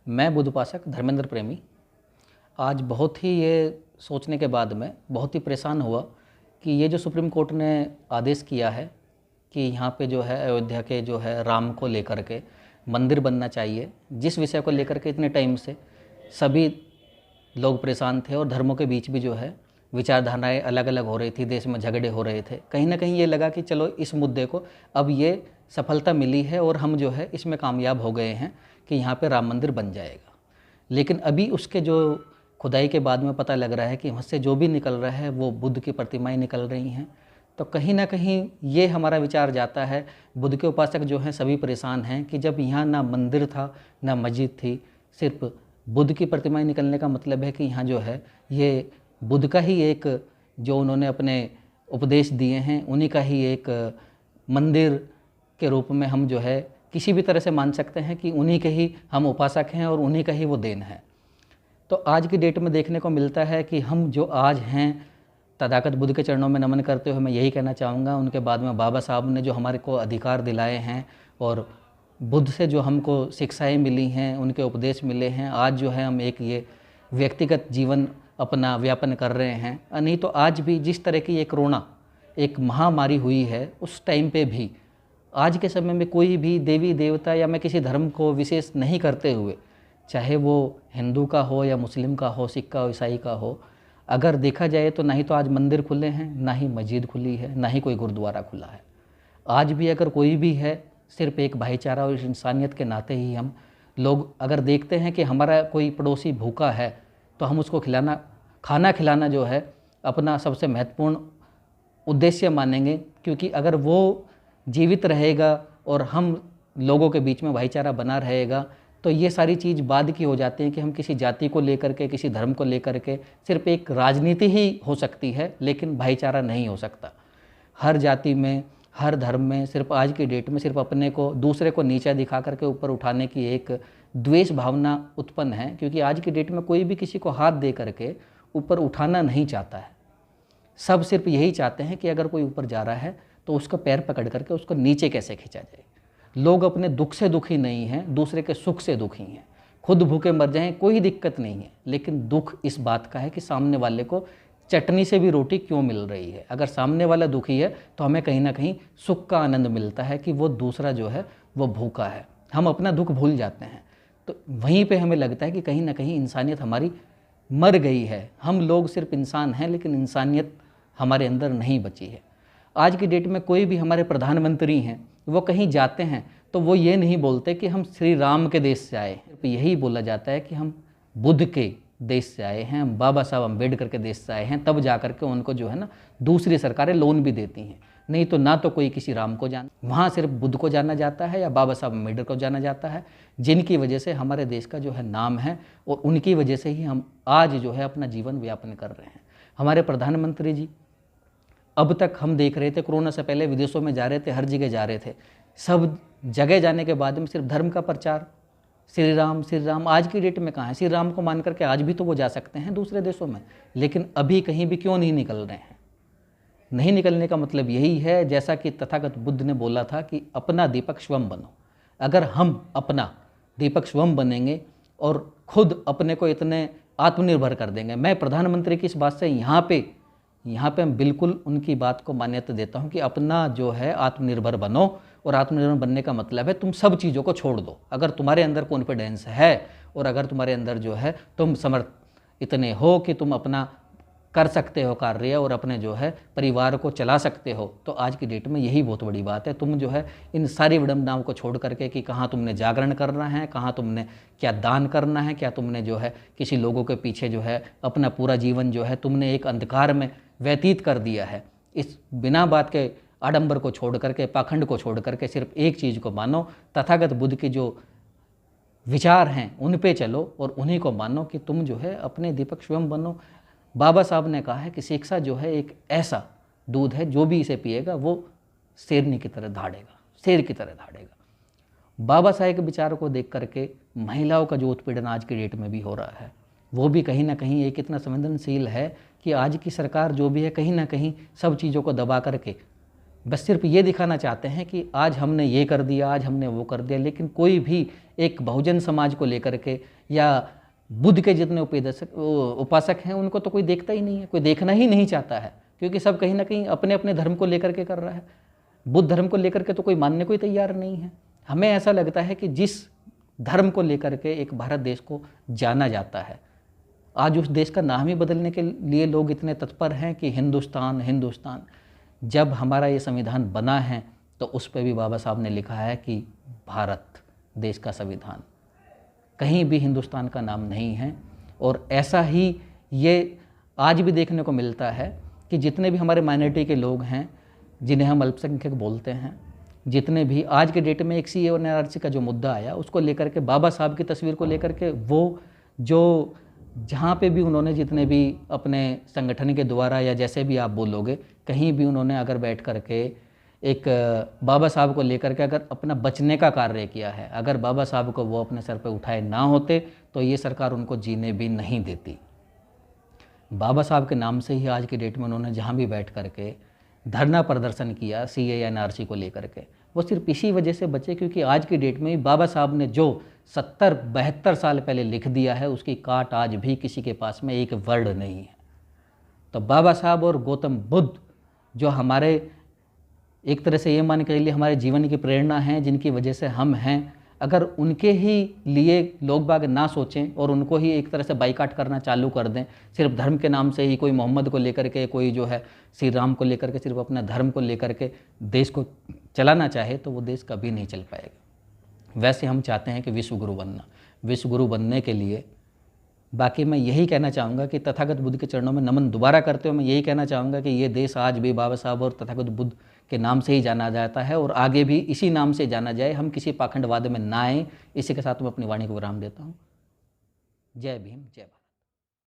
मैं बुद्ध उपासक धर्मेंद्र प्रेमी आज बहुत ही ये सोचने के बाद में बहुत ही परेशान हुआ कि ये जो सुप्रीम कोर्ट ने आदेश किया है कि यहाँ पे जो है अयोध्या के जो है राम को लेकर के मंदिर बनना चाहिए, जिस विषय को लेकर के इतने टाइम से सभी लोग परेशान थे और धर्मों के बीच भी जो है विचारधाराएं अलग अलग हो रही थी, देश में झगड़े हो रहे थे। कहीं ना कहीं ये लगा कि चलो इस मुद्दे को अब ये सफलता मिली है और हम जो है इसमें कामयाब हो गए हैं कि यहाँ पे राम मंदिर बन जाएगा। लेकिन अभी उसके जो खुदाई के बाद में पता लग रहा है कि वहाँ से जो भी निकल रहा है वो बुद्ध की प्रतिमाएं निकल रही हैं। तो कहीं ना कहीं ये हमारा विचार जाता है, बुद्ध के उपासक जो हैं सभी परेशान हैं कि जब यहाँ ना मंदिर था ना मस्जिद थी, सिर्फ बुद्ध की प्रतिमाएं निकलने का मतलब है कि यहाँ जो है ये बुद्ध का ही एक जो उन्होंने अपने उपदेश दिए हैं उन्हीं का ही एक मंदिर के रूप में हम जो है किसी भी तरह से मान सकते हैं कि उन्हीं के ही हम उपासक हैं और उन्हीं का ही वो देन है। तो आज की डेट में देखने को मिलता है कि हम जो आज हैं, तथागत बुद्ध के चरणों में नमन करते हुए मैं यही कहना चाहूँगा, उनके बाद में बाबा साहब ने जो हमारे को अधिकार दिलाए हैं और बुद्ध से जो हमको शिक्षाएं मिली हैं, उनके उपदेश मिले हैं, आज जो है हम एक ये व्यक्तिगत जीवन अपना व्यापन कर रहे हैं। नहीं तो आज भी जिस तरह की ये कोरोना एक महामारी हुई है, उस टाइम पे भी आज के समय में कोई भी देवी देवता या मैं किसी धर्म को विशेष नहीं करते हुए, चाहे वो हिंदू का हो या मुस्लिम का हो, सिख का हो, ईसाई का हो, अगर देखा जाए तो ना ही तो आज मंदिर खुले हैं, ना ही मस्जिद खुली है, ना ही कोई गुरुद्वारा खुला है। आज भी अगर कोई भी है, सिर्फ एक भाईचारा और इंसानियत के नाते ही हम लोग अगर देखते हैं कि हमारा कोई पड़ोसी भूखा है तो हम उसको खाना खिलाना जो है अपना सबसे महत्वपूर्ण उद्देश्य मानेंगे, क्योंकि अगर वो जीवित रहेगा और हम लोगों के बीच में भाईचारा बना रहेगा तो ये सारी चीज़ बाद की हो जाती है कि हम किसी जाति को लेकर के, किसी धर्म को लेकर के सिर्फ एक राजनीति ही हो सकती है, लेकिन भाईचारा नहीं हो सकता। हर जाति में, हर धर्म में सिर्फ आज की डेट में सिर्फ अपने को, दूसरे को नीचा दिखा करके ऊपर उठाने की एक द्वेष भावना उत्पन्न है, क्योंकि आज की डेट में कोई भी किसी को हाथ दे करके ऊपर उठाना नहीं चाहता है। सब सिर्फ यही चाहते हैं कि अगर कोई ऊपर जा रहा है तो उसका पैर पकड़ करके उसको नीचे कैसे खींचा जाए। लोग अपने दुख से दुखी नहीं हैं, दूसरे के सुख से दुखी हैं। खुद भूखे मर जाएं कोई दिक्कत नहीं है, लेकिन दुख इस बात का है कि सामने वाले को चटनी से भी रोटी क्यों मिल रही है। अगर सामने वाला दुखी है तो हमें कहीं ना कहीं सुख का आनंद मिलता है कि वो दूसरा जो है वो भूखा है, हम अपना दुख भूल जाते हैं। तो वहीं पे हमें लगता है कि कहीं ना कहीं इंसानियत हमारी मर गई है। हम लोग सिर्फ इंसान हैं, लेकिन इंसानियत हमारे अंदर नहीं बची है। आज की डेट में कोई भी हमारे प्रधानमंत्री हैं, वो कहीं जाते हैं तो वो ये नहीं बोलते कि हम श्री राम के देश से आए, तो यही बोला जाता है कि हम बुद्ध के देश से आए हैं, हम बाबा साहब अम्बेडकर के देश से आए हैं। तब जा कर के उनको जो है ना दूसरी सरकारें लोन भी देती हैं। नहीं तो ना तो कोई किसी राम को जान, वहाँ सिर्फ बुद्ध को जाना जाता है या बाबा साहब अम्बेडकर को जाना जाता है, जिनकी वजह से हमारे देश का जो है नाम है और उनकी वजह से ही हम आज जो है अपना जीवन व्यापन कर रहे हैं। हमारे प्रधानमंत्री जी अब तक हम देख रहे थे, कोरोना से पहले विदेशों में जा रहे थे, हर जगह जा रहे थे, सब जगह जाने के बाद में सिर्फ धर्म का प्रचार, श्री राम श्री राम। आज की डेट में कहाँ है? श्री राम को मान करके आज भी तो वो जा सकते हैं दूसरे देशों में, लेकिन अभी कहीं भी क्यों नहीं निकल रहे हैं? नहीं निकलने का मतलब यही है, जैसा कि तथागत बुद्ध ने बोला था कि अपना दीपक स्वयं बनो। अगर हम अपना दीपक स्वयं बनेंगे और खुद अपने को इतने आत्मनिर्भर कर देंगे, मैं प्रधानमंत्री की इस बात से यहाँ पे हम बिल्कुल उनकी बात को मान्यता देता हूँ कि अपना जो है आत्मनिर्भर बनो। और आत्मनिर्भर बनने का मतलब है तुम सब चीज़ों को छोड़ दो। अगर तुम्हारे अंदर कॉन्फिडेंस है और अगर तुम्हारे अंदर जो है तुम समर्थ इतने हो कि तुम अपना कर सकते हो कार्य और अपने जो है परिवार को चला सकते हो, तो आज की डेट में यही बहुत बड़ी बात है। तुम जो है इन सारी विडंबनाओं को छोड़ करके कि कहाँ तुमने जागरण करना है, कहाँ तुमने क्या दान करना है, क्या तुमने जो है किसी लोगों के पीछे जो है अपना पूरा जीवन जो है तुमने एक अंधकार में व्यतीत कर दिया है। इस बिना बात के आडंबर को छोड़ करके, पाखंड को छोड़ करके सिर्फ एक चीज़ को मानो, तथागत बुद्ध के जो विचार हैं उन पे चलो और उन्हीं को मानो कि तुम जो है अपने दीपक स्वयं बनो। बाबा साहब ने कहा है कि शिक्षा जो है एक ऐसा दूध है, जो भी इसे पिएगा वो शेरनी की तरह धाड़ेगा, शेर की तरह धाड़ेगा। बाबा साहब के विचारों को देख करके महिलाओं का जो उत्पीड़न आज की डेट में भी हो रहा है, वो भी कहीं ना कहीं एक इतना संवेदनशील है कि आज की सरकार जो भी है कहीं ना कहीं सब चीज़ों को दबा करके बस सिर्फ ये दिखाना चाहते हैं कि आज हमने ये कर दिया, आज हमने वो कर दिया, लेकिन कोई भी एक बहुजन समाज को लेकर के या बुद्ध के जितने उपासक हैं उनको तो कोई देखता ही नहीं है, कोई देखना ही नहीं चाहता है, क्योंकि सब कहीं ना कहीं अपने अपने धर्म को लेकर के कर रहा है। बुद्ध धर्म को लेकर के तो कोई मानने को ही तैयार नहीं है। हमें ऐसा लगता है कि जिस धर्म को लेकर के एक भारत देश को जाना जाता है, आज उस देश का नाम ही बदलने के लिए लोग इतने तत्पर हैं कि हिंदुस्तान हिंदुस्तान। जब हमारा ये संविधान बना है तो उस पर भी बाबा साहब ने लिखा है कि भारत देश का संविधान, कहीं भी हिंदुस्तान का नाम नहीं है। और ऐसा ही ये आज भी देखने को मिलता है कि जितने भी हमारे माइनॉरिटी के लोग हैं, जिन्हें हम अल्पसंख्यक बोलते हैं, जितने भी आज के डेट में एक CAA और NRC का जो मुद्दा आया उसको लेकर के, बाबा साहब की तस्वीर को लेकर के, वो जो जहाँ पे भी उन्होंने जितने भी अपने संगठन के द्वारा या जैसे भी आप बोलोगे, कहीं भी उन्होंने अगर बैठ करके एक बाबा साहब को लेकर के अगर अपना बचने का कार्य किया है, अगर बाबा साहब को वो अपने सर पे उठाए ना होते तो ये सरकार उनको जीने भी नहीं देती। बाबा साहब के नाम से ही आज की डेट में उन्होंने जहाँ भी बैठ करके धरना प्रदर्शन किया CAA या NRC को लेकर के, वो सिर्फ इसी वजह से बचे क्योंकि आज की डेट में बाबा साहब ने जो 70-72 साल पहले लिख दिया है उसकी काट आज भी किसी के पास में एक वर्ड नहीं है। तो बाबा साहब और गौतम बुद्ध जो हमारे एक तरह से ये मान के लिए हमारे जीवन की प्रेरणा हैं, जिनकी वजह से हम हैं, अगर उनके ही लिए लोग बाग ना सोचें और उनको ही एक तरह से बाइकाट करना चालू कर दें, सिर्फ धर्म के नाम से ही कोई मोहम्मद को लेकर के, कोई जो है श्री राम को लेकर के, सिर्फ अपना धर्म को लेकर के देश को चलाना चाहे तो वो देश कभी नहीं चल पाएगा। वैसे हम चाहते हैं कि विश्व गुरु बनना, विश्व गुरु बनने के लिए बाकी मैं यही कहना चाहूँगा कि तथागत बुद्ध के चरणों में नमन दोबारा करते हुए मैं यही कहना चाहूँगा कि ये देश आज भी बाबा साहब और तथागत बुद्ध के नाम से ही जाना जाता है और आगे भी इसी नाम से जाना जाए। हम किसी पाखंडवाद में ना आए। इसी के साथ मैं अपनी वाणी को विराम देता हूँ। जय भीम, जय भारत।